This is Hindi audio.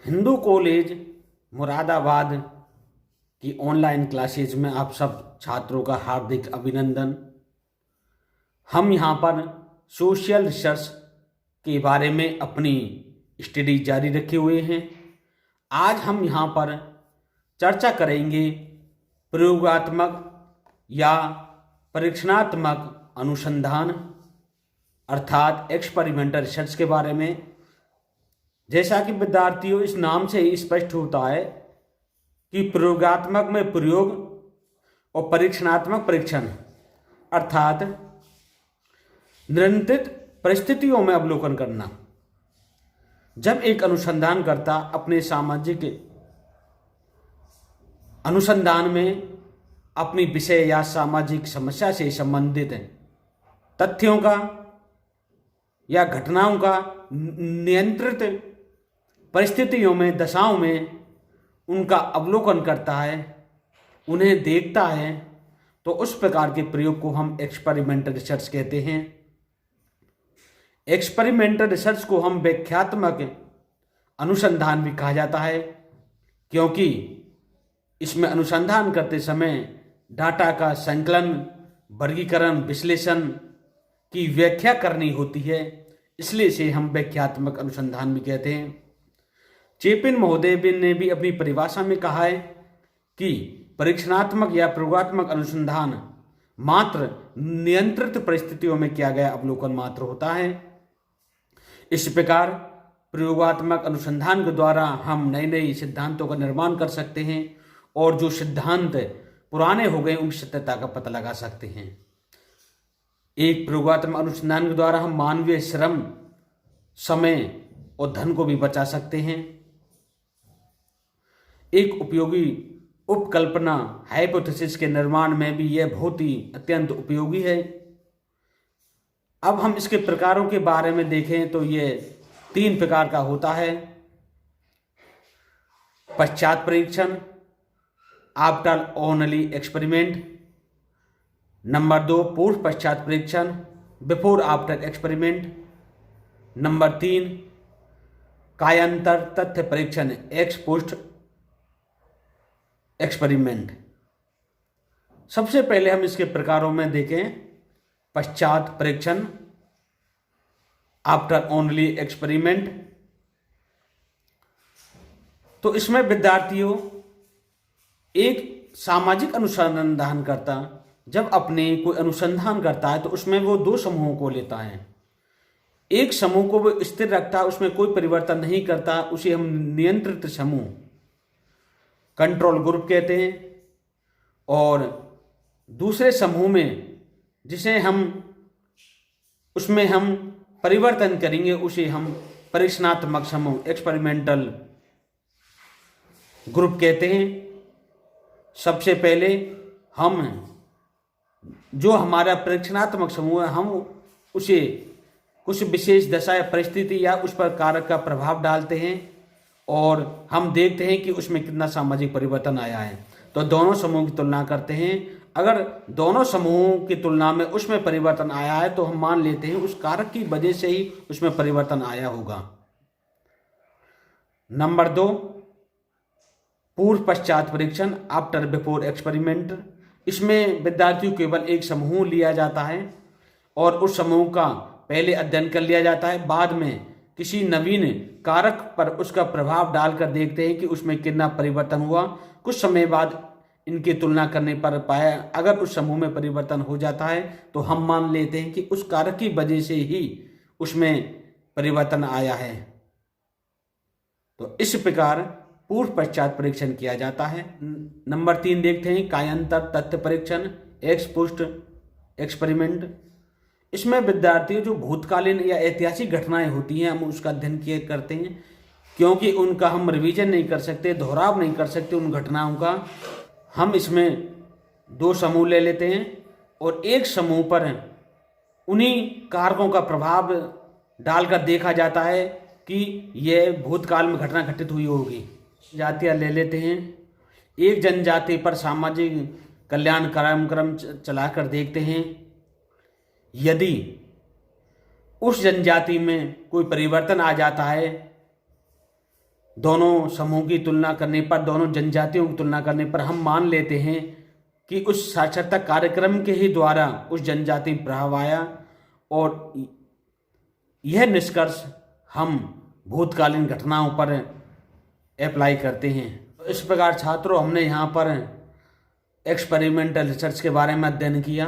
हिंदू कॉलेज मुरादाबाद की ऑनलाइन क्लासेज में आप सब छात्रों का हार्दिक अभिनंदन। हम यहाँ पर सोशल रिसर्च के बारे में अपनी स्टडी जारी रखे हुए हैं। आज हम यहाँ पर चर्चा करेंगे प्रयोगात्मक या परीक्षणात्मक अनुसंधान अर्थात एक्सपेरिमेंटल रिसर्च के बारे में। जैसा कि विद्यार्थियों इस नाम से ही स्पष्ट होता है कि प्रयोगात्मक में प्रयोग और परीक्षणात्मक परीक्षण अर्थात नियंत्रित परिस्थितियों में अवलोकन करना। जब एक अनुसंधानकर्ता अपने सामाजिक अनुसंधान में अपनी विषय या सामाजिक समस्या से संबंधित तथ्यों का या घटनाओं का नियंत्रित परिस्थितियों में दशाओं में उनका अवलोकन करता है, उन्हें देखता है, तो उस प्रकार के प्रयोग को हम एक्सपेरिमेंटल रिसर्च कहते हैं। एक्सपेरिमेंटल रिसर्च को हम व्याख्यात्मक अनुसंधान भी कहा जाता है, क्योंकि इसमें अनुसंधान करते समय डाटा का संकलन, वर्गीकरण, विश्लेषण की व्याख्या करनी होती है, इसलिए इसे हम व्याख्यात्मक अनुसंधान भी कहते हैं। चेपिन महोदय ने भी अपनी परिभाषा में कहा है कि परीक्षणात्मक या प्रयोगात्मक अनुसंधान मात्र नियंत्रित परिस्थितियों में किया गया अवलोकन मात्र होता है। इस प्रकार प्रयोगात्मक अनुसंधान के द्वारा हम नए नए सिद्धांतों का निर्माण कर सकते हैं और जो सिद्धांत पुराने हो गए उनकी सत्यता का पता लगा सकते हैं। एक प्रयोगात्मक अनुसंधान के द्वारा हम मानवीय श्रम, समय और धन को भी बचा सकते हैं। एक उपयोगी उपकल्पना हाइपोथेसिस के निर्माण में भी यह बहुत ही अत्यंत उपयोगी है। अब हम इसके प्रकारों के बारे में देखें तो यह 3 प्रकार का होता है। पश्चात परीक्षण, आफ्टर ओनली एक्सपेरिमेंट। नंबर 2 पूर्व पश्चात परीक्षण, बिफोर आफ्टर एक्सपेरिमेंट। नंबर 3 कायांतर तथ्य परीक्षण, एक्स पोस्ट एक्सपेरिमेंट। सबसे पहले हम इसके प्रकारों में देखें पश्चात परीक्षण, आफ्टर ओनली एक्सपेरिमेंट। तो इसमें विद्यार्थियों एक सामाजिक अनुसंधान करता जब अपने कोई अनुसंधान करता है तो उसमें वो 2 समूहों को लेता है। एक समूह को वो स्थिर रखता है, उसमें कोई परिवर्तन नहीं करता, उसे हम नियंत्रित समूह कंट्रोल ग्रुप कहते हैं। और दूसरे समूह में जिसे हम उसमें हम परिवर्तन करेंगे उसे हम परीक्षणात्मक समूह एक्सपेरिमेंटल ग्रुप कहते हैं। सबसे पहले हम जो हमारा परीक्षणात्मक समूह है हम उसे कुछ विशेष दशा या परिस्थिति या उस पर कारक का प्रभाव डालते हैं और हम देखते हैं कि उसमें कितना सामाजिक परिवर्तन आया है। तो दोनों समूहों की तुलना करते हैं। अगर दोनों समूहों की तुलना में उसमें परिवर्तन आया है तो हम मान लेते हैं उस कारक की वजह से ही उसमें परिवर्तन आया होगा। नंबर 2 पूर्व पश्चात परीक्षण, आफ्टर बिफोर एक्सपेरिमेंट। इसमें विद्यार्थियों केवल एक समूह लिया जाता है और उस समूह का पहले अध्ययन कर लिया जाता है, बाद में किसी नवीन कारक पर उसका प्रभाव डालकर देखते हैं कि उसमें कितना परिवर्तन हुआ। कुछ समय बाद इनकी तुलना करने पर पाया अगर उस समूह में परिवर्तन हो जाता है तो हम मान लेते हैं कि उस कारक की वजह से ही उसमें परिवर्तन आया है। तो इस प्रकार पूर्व पश्चात परीक्षण किया जाता है। नंबर 3 देखते हैं कायांतर तथ्य परीक्षण, एक्स पोस्ट एक्सपेरिमेंट। इसमें विद्यार्थी जो भूतकालीन या ऐतिहासिक घटनाएं होती हैं हम उसका अध्ययन किया करते हैं, क्योंकि उनका हम रिवीजन नहीं कर सकते, दोहराव नहीं कर सकते उन घटनाओं का। हम इसमें 2 समूह ले लेते हैं और एक समूह पर उन्हीं कारकों का प्रभाव डालकर देखा जाता है कि यह भूतकाल में घटना घटित हुई होगी। जातियाँ ले लेते हैं, एक जनजाति पर सामाजिक कल्याण कार्यक्रम चलाकर देखते हैं। यदि उस जनजाति में कोई परिवर्तन आ जाता है दोनों समूह की तुलना करने पर, दोनों जनजातियों की तुलना करने पर हम मान लेते हैं कि उस साक्षरता कार्यक्रम के ही द्वारा उस जनजाति में प्रभाव आया, और यह निष्कर्ष हम भूतकालीन घटनाओं पर अप्लाई करते हैं। तो इस प्रकार छात्रों, हमने यहाँ पर एक्सपेरिमेंटल रिसर्च के बारे में अध्ययन किया।